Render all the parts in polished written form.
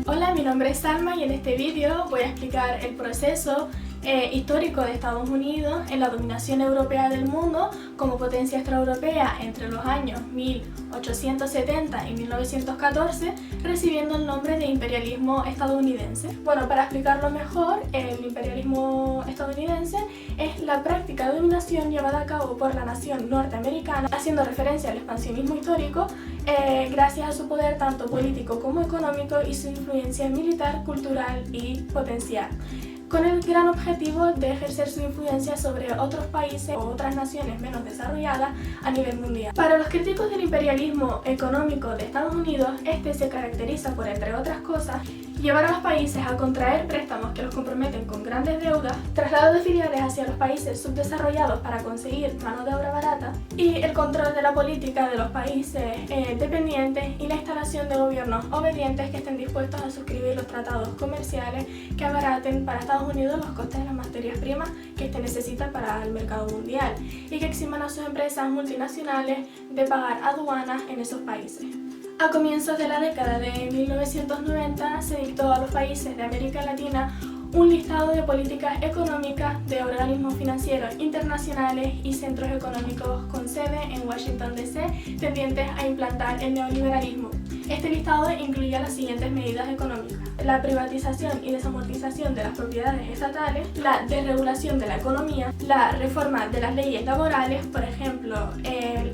Hola, mi nombre es Salma y en este vídeo voy a explicar el proceso histórico de Estados Unidos en la dominación europea del mundo como potencia extraeuropea entre los años 1870 y 1914, recibiendo el nombre de imperialismo estadounidense. Bueno, para explicarlo mejor, el imperialismo estadounidense es la práctica de dominación llevada a cabo por la nación norteamericana, haciendo referencia al expansionismo histórico gracias a su poder tanto político como económico y su influencia militar, cultural y potencial, con el gran objetivo de ejercer su influencia sobre otros países o otras naciones menos desarrolladas a nivel mundial. Para los críticos del imperialismo económico de Estados Unidos, este se caracteriza por, entre otras cosas, llevar a los países a contraer préstamos que los comprometen con grandes deudas, traslado de filiales hacia los países subdesarrollados para conseguir mano de obra barata y el control de la política de los países dependientes y la instalación de gobiernos obedientes que estén dispuestos a suscribir los tratados comerciales que abaraten para Estados Unidos los costes de las materias primas que éste necesita para el mercado mundial y que eximan a sus empresas multinacionales de pagar aduanas en esos países. A comienzos de la década de 1990 se dictó a los países de América Latina un listado de políticas económicas de organismos financieros internacionales y centros económicos con sede en Washington DC tendientes a implantar el neoliberalismo. Este listado incluía las siguientes medidas económicas: la privatización y desamortización de las propiedades estatales, la desregulación de la economía, la reforma de las leyes laborales, por ejemplo,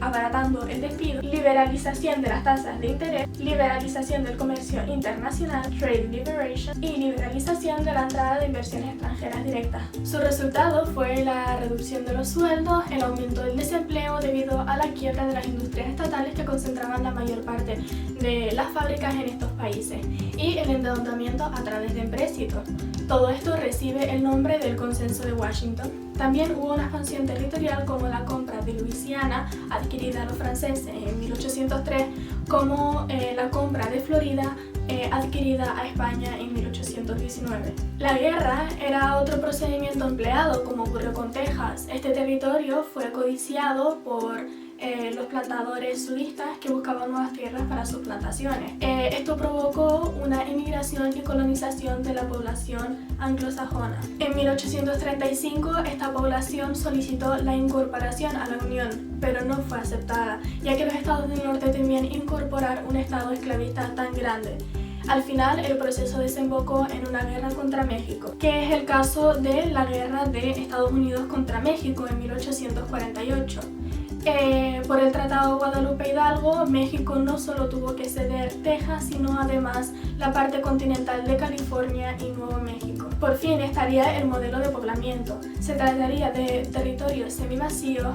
abaratando el despido, liberalización de las tasas de interés, liberalización del comercio internacional, trade liberation, y liberalización de la entrada de inversiones extranjeras directas. Su resultado fue la reducción de los sueldos, el aumento del desempleo debido a la quiebra de las industrias estatales que concentraban la mayor parte de las fábricas en estos países y el endeudamiento a través de empréstitos. Todo esto recibe el nombre del Consenso de Washington. También hubo una expansión territorial como la compra de Luisiana, adquirida a los franceses en 1803, como la compra de Florida, adquirida a España en 1819. La guerra era otro procedimiento empleado, como ocurrió con Texas. Este territorio fue codiciado por los plantadores sudistas que buscaban nuevas tierras para sus plantaciones. Esto provocó una emigración y colonización de la población anglosajona. En 1835 esta población solicitó la incorporación a la Unión, pero no fue aceptada, ya que los estados del norte temían incorporar un estado esclavista tan grande. Al final, el proceso desembocó en una guerra contra México, que es el caso de la guerra de Estados Unidos contra México en 1848. Por el Tratado Guadalupe Hidalgo, México no solo tuvo que ceder Texas, sino además la parte continental de California y Nuevo México. Por fin estaría el modelo de poblamiento. Se trataría de territorios semivacíos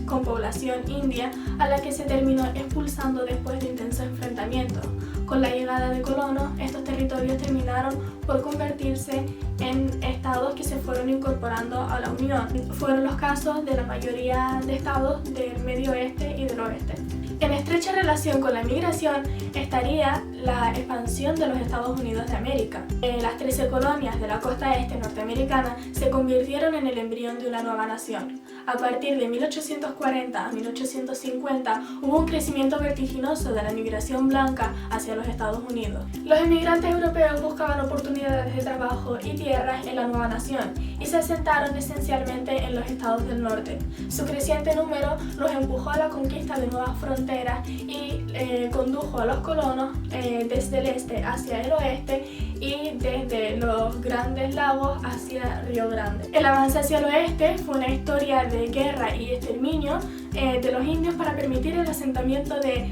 con población india, a la que se terminó expulsando después de intensos enfrentamientos. Con la llegada de colonos, estos territorios terminaron por convertirse en estados que se fueron incorporando a la Unión. Fueron los casos de la mayoría de estados del Medio Oeste y del Oeste. En estrecha relación con la migración estaría la expansión de los Estados Unidos de América. Las 13 colonias de la costa este norteamericana se convirtieron en el embrión de una nueva nación. A partir de 1840 a 1850 hubo un crecimiento vertiginoso de la migración blanca hacia los Estados Unidos. Los inmigrantes europeos buscaban oportunidades de trabajo y tierras en la nueva nación y se asentaron esencialmente en los estados del norte. Su creciente número los empujó a la conquista de nuevas fronteras y condujo a los colonos desde el este hacia el oeste y desde los Grandes Lagos hacia Río Grande. El avance hacia el oeste fue una historia de guerra y exterminio de los indios para permitir el asentamiento de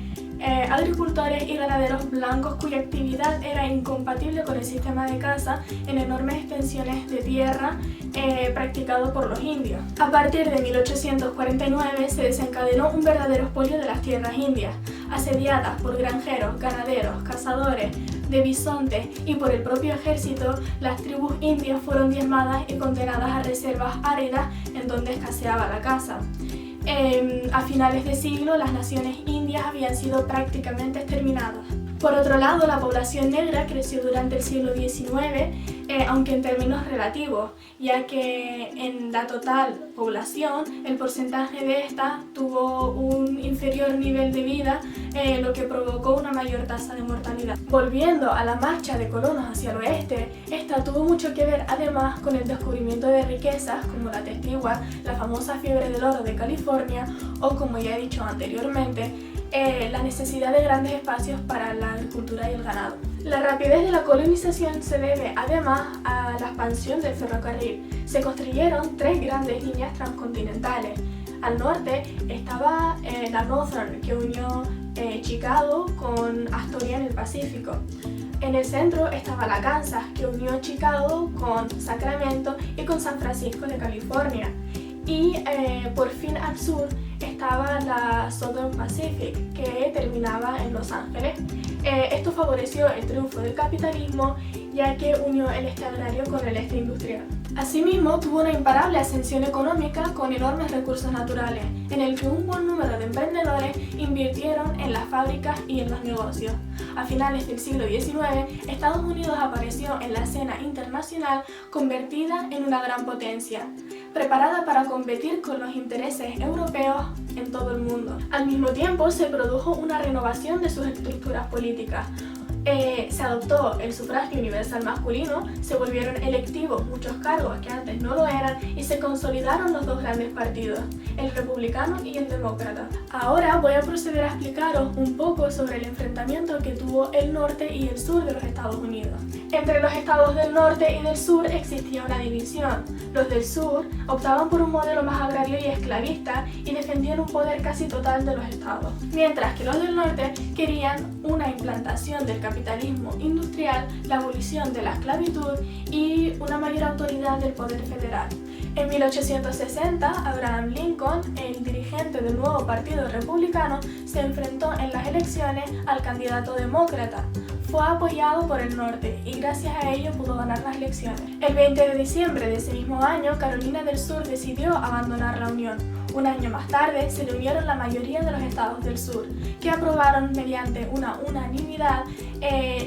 agricultores y ganaderos blancos cuya actividad era incompatible con el sistema de caza en enormes extensiones de tierra practicado por los indios. A partir de 1849 se desencadenó un verdadero expolio de las tierras indias, asediadas por granjeros, ganaderos, cazadores de bisontes y por el propio ejército. Las tribus indias fueron diezmadas y condenadas a reservas áridas en donde escaseaba la caza. A finales de siglo, las naciones indias habían sido prácticamente exterminadas. Por otro lado, la población negra creció durante el siglo XIX, aunque en términos relativos, ya que en la total población el porcentaje de esta tuvo un inferior nivel de vida lo que provocó una mayor tasa de mortalidad. Volviendo a la marcha de colonos hacia el oeste, esta tuvo mucho que ver además con el descubrimiento de riquezas como la testigua, la famosa fiebre del oro de California o, como ya he dicho anteriormente, la necesidad de grandes espacios para la agricultura y el ganado. La rapidez de la colonización se debe además a la expansión del ferrocarril. Se construyeron 3 grandes líneas transcontinentales. Al norte estaba la Northern, que unió Chicago con Astoria en el Pacífico. En el centro estaba la Kansas, que unió Chicago con Sacramento y con San Francisco de California. Y por fin al sur estaba la Southern Pacific, que terminaba en Los Ángeles. Esto favoreció el triunfo del capitalismo, ya que unió el este agrario con el este industrial. Asimismo, tuvo una imparable ascensión económica con enormes recursos naturales, en el que un buen número de emprendedores invirtieron en las fábricas y en los negocios. A finales del siglo XIX, Estados Unidos apareció en la escena internacional convertida en una gran potencia, preparada para competir con los intereses europeos en todo el mundo. Al mismo tiempo, se produjo una renovación de sus estructuras políticas. Se adoptó el sufragio universal masculino, se volvieron electivos muchos cargos que antes no lo eran y se consolidaron los 2 grandes partidos, el republicano y el demócrata. Ahora voy a proceder a explicaros un poco sobre el enfrentamiento que tuvo el norte y el sur de los Estados Unidos. Entre los estados del norte y del sur existía una división. Los del sur optaban por un modelo más agrario y esclavista y defendían un poder casi total de los estados, mientras que los del norte querían una implantación del capitalismo industrial, la abolición de la esclavitud y una mayor autoridad del poder federal. En 1860, Abraham Lincoln, el dirigente del nuevo Partido Republicano, se enfrentó en las elecciones al candidato demócrata. Fue apoyado por el norte y gracias a ello pudo ganar las elecciones. El 20 de diciembre de ese mismo año, Carolina del Sur decidió abandonar la Unión. Un año más tarde se le unieron la mayoría de los estados del sur, que aprobaron mediante una unanimidad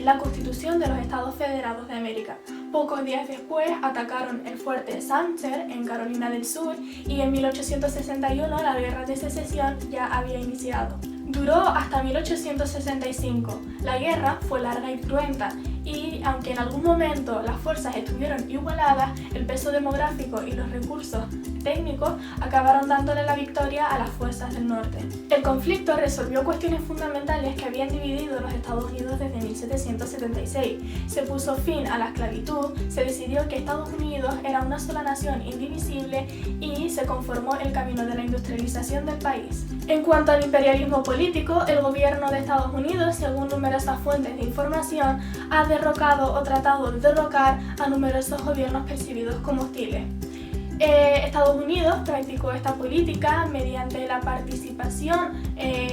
la Constitución de los Estados Federados de América. Pocos días después atacaron el fuerte Sumter en Carolina del Sur y en 1861 la Guerra de Secesión ya había iniciado. Duró hasta 1865. La guerra fue larga y cruenta y, aunque en algún momento las fuerzas estuvieron igualadas, el peso demográfico y los recursos técnicos acabaron dándole la victoria a las fuerzas del norte. El conflicto resolvió cuestiones fundamentales que habían dividido los Estados Unidos desde 1776. Se puso fin a la esclavitud, se decidió que Estados Unidos era una sola nación indivisible y se conformó el camino de la industrialización del país. En cuanto al imperialismo político, el gobierno de Estados Unidos, según numerosas fuentes de información, ha derrocado o tratado de derrocar a numerosos gobiernos percibidos como hostiles. Estados Unidos practicó esta política mediante la participación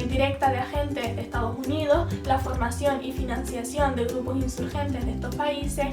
directa de agentes de Estados Unidos, la formación y financiación de grupos insurgentes de estos países,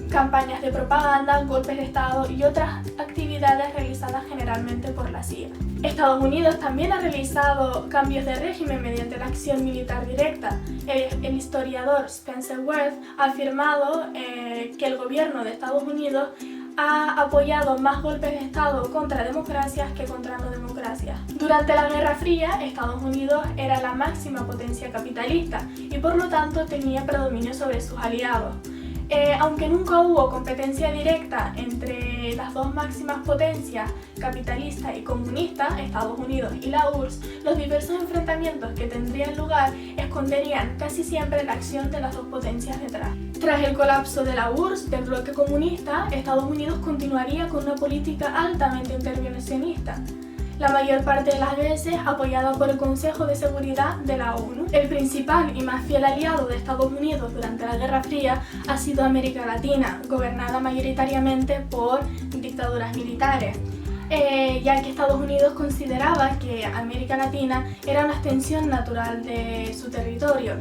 campañas de propaganda, golpes de Estado y otras actividades realizadas generalmente por la CIA. Estados Unidos también ha realizado cambios de régimen mediante la acción militar directa. El historiador Spencer Worth ha afirmado que el gobierno de Estados Unidos ha apoyado más golpes de Estado contra democracias que contra no democracias. Durante la Guerra Fría, Estados Unidos era la máxima potencia capitalista y por lo tanto tenía predominio sobre sus aliados. Aunque nunca hubo competencia directa entre las dos máximas potencias, capitalista y comunista, Estados Unidos y la URSS, los diversos enfrentamientos que tendrían lugar esconderían casi siempre la acción de las dos potencias detrás. Tras el colapso de la URSS, del bloque comunista, Estados Unidos continuaría con una política altamente intervencionista, la mayor parte de las veces apoyada por el Consejo de Seguridad de la ONU. El principal y más fiel aliado de Estados Unidos durante la Guerra Fría ha sido América Latina, gobernada mayoritariamente por dictaduras militares, ya que Estados Unidos consideraba que América Latina era una extensión natural de su territorio,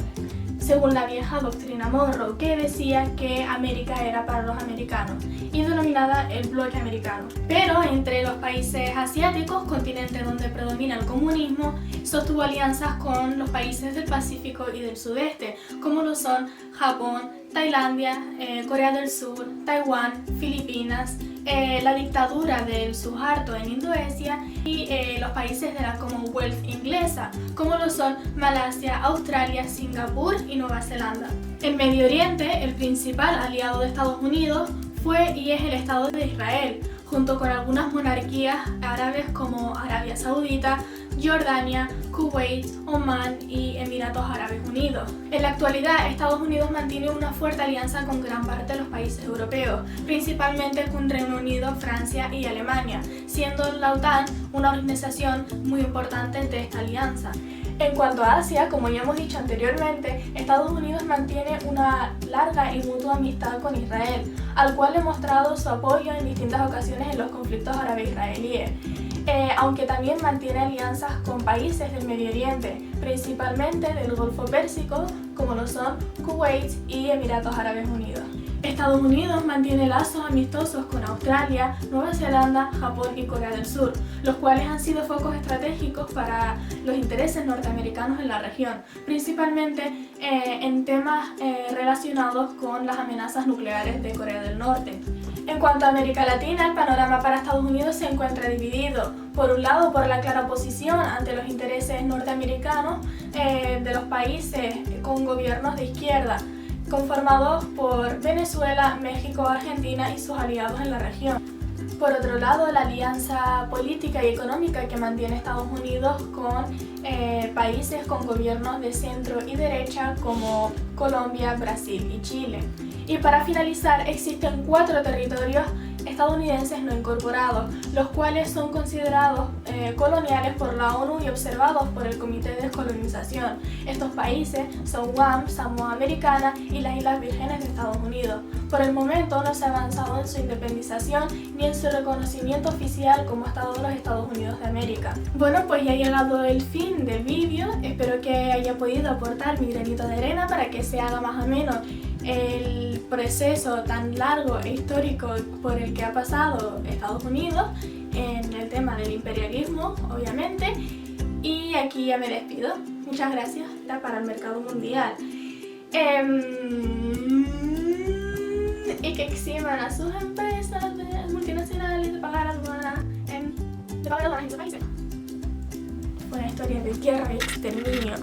según la vieja doctrina Monroe, que decía que América era para los americanos y denominada el bloque americano. Pero entre los países asiáticos, continente donde predomina el comunismo, sostuvo alianzas con los países del Pacífico y del Sudeste, como lo son Japón, Tailandia, Corea del Sur, Taiwán, Filipinas la dictadura del Suharto en Indonesia y los países de la Commonwealth inglesa, como lo son Malasia, Australia, Singapur y Nueva Zelanda. En Medio Oriente, el principal aliado de Estados Unidos fue y es el Estado de Israel, junto con algunas monarquías árabes como Arabia Saudita, Jordania, Kuwait, Omán y Emiratos Árabes Unidos. En la actualidad, Estados Unidos mantiene una fuerte alianza con gran parte de los países europeos, principalmente con Reino Unido, Francia y Alemania, siendo la OTAN una organización muy importante de esta alianza. En cuanto a Asia, como ya hemos dicho anteriormente, Estados Unidos mantiene una larga y mutua amistad con Israel, al cual ha mostrado su apoyo en distintas ocasiones en los conflictos árabe-israelíes, aunque también mantiene alianzas con países del Medio Oriente, principalmente del Golfo Pérsico, como lo son Kuwait y Emiratos Árabes Unidos. Estados Unidos mantiene lazos amistosos con Australia, Nueva Zelanda, Japón y Corea del Sur, los cuales han sido focos estratégicos para los intereses norteamericanos en la región, principalmente en temas relacionados con las amenazas nucleares de Corea del Norte. En cuanto a América Latina, el panorama para Estados Unidos se encuentra dividido, por un lado por la clara oposición ante los intereses norteamericanos de los países con gobiernos de izquierda, conformados por Venezuela, México, Argentina y sus aliados en la región. Por otro lado, la alianza política y económica que mantiene Estados Unidos con países con gobiernos de centro y derecha como Colombia, Brasil y Chile. Y para finalizar, existen 4 territorios estadounidenses no incorporados, los cuales son considerados coloniales por la ONU y observados por el Comité de Descolonización. Estos países son Guam, Samoa Americana y las Islas Vírgenes de Estados Unidos. Por el momento no se ha avanzado en su independización ni en su reconocimiento oficial como Estado de los Estados Unidos de América. Bueno, pues ya ha llegado el fin del vídeo, espero que haya podido aportar mi granito de arena para que se haga más ameno el proceso tan largo e histórico por el que ha pasado Estados Unidos en el tema del imperialismo, obviamente, y aquí ya me despido. Muchas gracias para el mercado mundial. Y que eximan a sus empresas multinacionales de pagar aduanas en sus países. Fue una historia de guerra y exterminio.